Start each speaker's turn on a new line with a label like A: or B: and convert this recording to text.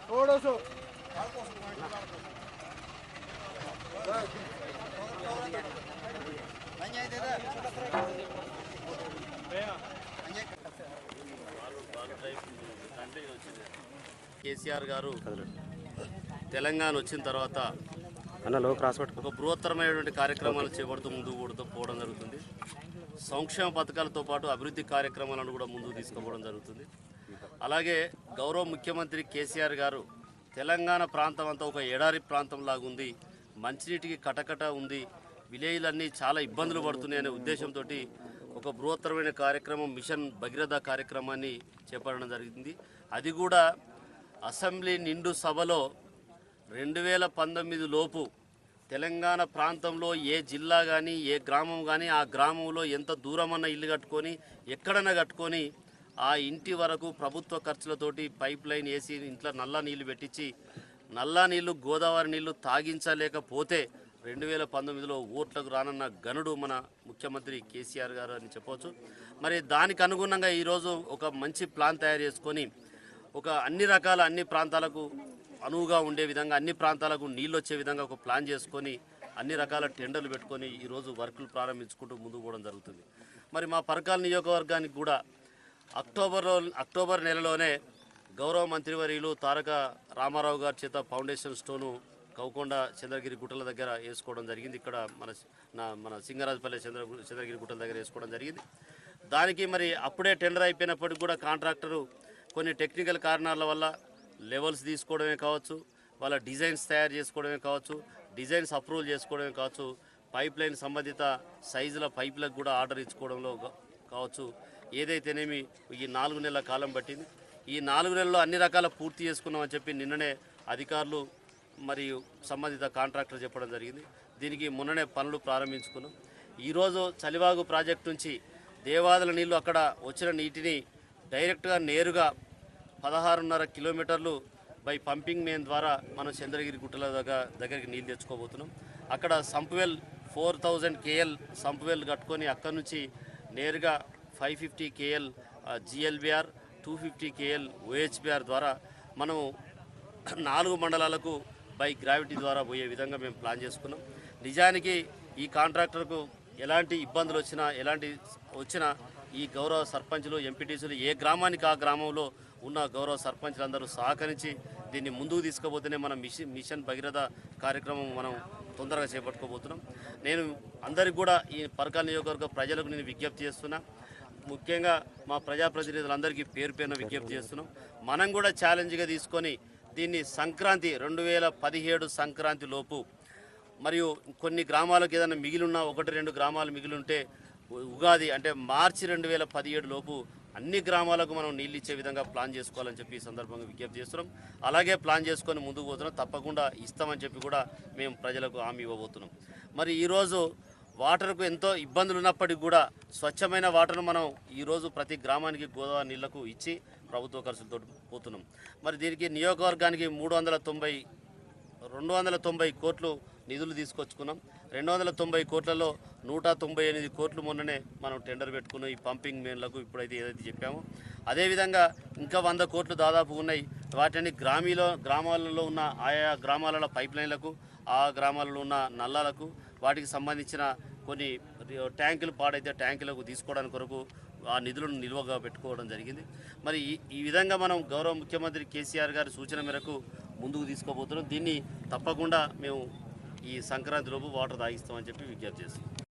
A: थोड़ा सा
B: కేసీఆర్ గారు తెలంగాణ వచ్చిన తర్వాత ఒక బృహత్తరమైనటువంటి కార్యక్రమాలు చేపడుతూ ముందుకు పోవడం జరుగుతుంది. సంక్షేమ పథకాలతో పాటు అభివృద్ధి కార్యక్రమాలను కూడా ముందుకు తీసుకుపోవడం జరుగుతుంది. అలాగే గౌరవ ముఖ్యమంత్రి కేసీఆర్ గారు తెలంగాణ ప్రాంతం అంతా ఒక ఎడారి ప్రాంతం లాగుంది, మంచినీటికి కటకట ఉంది, విలేజ్లన్నీ చాలా ఇబ్బందులు పడుతున్నాయనే ఉద్దేశంతో ఒక బృహత్తరమైన కార్యక్రమం మిషన్ భగీరథ కార్యక్రమాన్ని చేపట్టడం జరిగింది. అది కూడా అసెంబ్లీ నిండు సభలో 2019 లోపు తెలంగాణ ప్రాంతంలో ఏ జిల్లా కానీ ఏ గ్రామం కానీ ఆ గ్రామంలో ఎంత దూరమన్న ఇల్లు కట్టుకొని ఎక్కడన్నా కట్టుకొని ఆ ఇంటి వరకు ప్రభుత్వ ఖర్చులతోటి పైప్ లైన్ వేసి ఇంట్లో నల్ల నీళ్లు పెట్టించి నల్ల నీళ్లు గోదావరి నీళ్లు తాగించలేకపోతే 2019లో ఓట్లకు రానన్న గనుడు మన ముఖ్యమంత్రి కేసీఆర్ గారు అని చెప్పవచ్చు. మరి దానికి అనుగుణంగా ఈరోజు ఒక మంచి ప్లాన్ తయారు చేసుకొని ఒక అన్ని ప్రాంతాలకు అనువుగా ఉండే విధంగా అన్ని ప్రాంతాలకు నీళ్ళు వచ్చే విధంగా ఒక ప్లాన్ చేసుకొని అన్ని రకాల టెండర్లు పెట్టుకొని ఈరోజు వర్కులు ప్రారంభించుకుంటూ ముందుకు పోవడం జరుగుతుంది. మరి మా పరకాల నియోజకవర్గానికి కూడా అక్టోబర్ నెలలోనే గౌరవ మంత్రివర్యులు తారక రామారావు గారి చేత ఫౌండేషన్ స్టోను కౌకొండ చంద్రగిరి గుట్టల దగ్గర వేసుకోవడం జరిగింది. ఇక్కడ మన సింగరాజపల్లి చంద్రగిరి గుట్టల దగ్గర వేసుకోవడం జరిగింది. దానికి మరి అప్పుడే టెండర్ అయిపోయినప్పటికీ కూడా కాంట్రాక్టరు కొన్ని టెక్నికల్ కారణాల వల్ల లెవెల్స్ తీసుకోవడమే కావచ్చు, వాళ్ళ డిజైన్స్ తయారు చేసుకోవడమే కావచ్చు, డిజైన్స్ అప్రూవల్ చేసుకోవడమే కావచ్చు, పైప్ లైన్ సంబంధిత సైజుల పైపులకు కూడా ఆర్డర్ ఇచ్చుకోవడంలో కావచ్చు, ఏదైతేనేమి ఈ 4 నెలల కాలం పట్టింది. ఈ 4 నెలల్లో అన్ని రకాల పూర్తి చేసుకున్నామని చెప్పి నిన్ననే అధికారులు మరియు సంబంధిత కాంట్రాక్టర్ చెప్పడం జరిగింది. దీనికి మొన్ననే పనులు ప్రారంభించుకున్నాం. ఈరోజు చలివాగు ప్రాజెక్టు నుంచి దేవాదుల నీళ్లు అక్కడ వచ్చిన నీటిని డైరెక్ట్గా నేరుగా 16.5 కిలోమీటర్లు బై పంపింగ్ మెయిన్ ద్వారా మనం చంద్రగిరి గుట్టల దగ్గరికి నీళ్ళు తెచ్చుకోబోతున్నాం. అక్కడ సంప్వెల్ 4000 KL సంప్వెల్ కట్టుకొని అక్కడి నుంచి నేరుగా 550 KL GLBR 250 KL OHBR ద్వారా మనం 4 మండలాలకు బై గ్రావిటీ ద్వారా పోయే విధంగా మేము ప్లాన్ చేసుకున్నాం. నిజానికి ఈ కాంట్రాక్టర్కు ఎలాంటి ఇబ్బందులు వచ్చినా ఈ గౌరవ సర్పంచులు ఎంపీటీసీలు ఏ గ్రామానికి ఆ గ్రామంలో ఉన్న గౌరవ సర్పంచులందరూ సహకరించి దీన్ని ముందుకు తీసుకుపోతేనే మనం మిషన్ భగీరథ కార్యక్రమం మనం తొందరగా చేపట్టుకోబోతున్నాం. నేను అందరికీ కూడా ఈ పరకాల నియోజకవర్గ ప్రజలకు నేను విజ్ఞప్తి చేస్తున్నా, ముఖ్యంగా మా ప్రజాప్రతినిధులందరికీ పేరు పేరున విజ్ఞప్తి చేస్తున్నాం. మనం కూడా ఛాలెంజ్గా తీసుకొని దీన్ని సంక్రాంతి 2017 సంక్రాంతి లోపు మరియు కొన్ని గ్రామాలకు ఏదైనా మిగిలిన 1-2 గ్రామాలు మిగిలింటే ఉగాది అంటే మార్చి 2017 లోపు అన్ని గ్రామాలకు మనం నీళ్ళు ఇచ్చే విధంగా ప్లాన్ చేసుకోవాలని చెప్పి ఈ సందర్భంగా విజ్ఞప్తి చేస్తున్నాం. అలాగే ప్లాన్ చేసుకొని ముందుకు పోతున్నాం. తప్పకుండా ఇస్తామని చెప్పి కూడా మేము ప్రజలకు హామీ ఇవ్వబోతున్నాం. మరి ఈరోజు వాటర్కు ఎంతో ఇబ్బందులు ఉన్నప్పటికీ కూడా స్వచ్ఛమైన వాటర్ను మనం ఈరోజు ప్రతి గ్రామానికి గోదావరి నీళ్లకు ఇచ్చి ప్రభుత్వ ఖర్చులతో పోతున్నాం. మరి దీనికి నియోజకవర్గానికి 290 కోట్లు నిధులు తీసుకొచ్చుకున్నాం. 290 కోట్లలో 198 కోట్లు మొన్ననే మనం టెండర్ పెట్టుకున్నాం ఈ పంపింగ్ మెయిన్లకు. ఇప్పుడైతే ఏదైతే చెప్పామో అదేవిధంగా ఇంకా 100 కోట్లు దాదాపు ఉన్నాయి. వాటిని గ్రామాలలో ఉన్న ఆయా గ్రామాల పైప్ లైన్లకు, ఆ గ్రామాలలో ఉన్న నల్లాలకు, వాటికి సంబంధించిన కొన్ని ట్యాంకులు పాడైతే ట్యాంకులకు తీసుకోవడానికి కొరకు ఆ నిధులను నిల్వగా పెట్టుకోవడం జరిగింది. మరి ఈ విధంగా మనం గౌరవ ముఖ్యమంత్రి కేసీఆర్ గారి సూచన మేరకు ముందుకు తీసుకోబోతున్నాం. దీన్ని తప్పకుండా మేము ఈ సంక్రాంతి లోపు వాటర్ తాగిస్తామని చెప్పి విజ్ఞప్తి చేస్తున్నాం.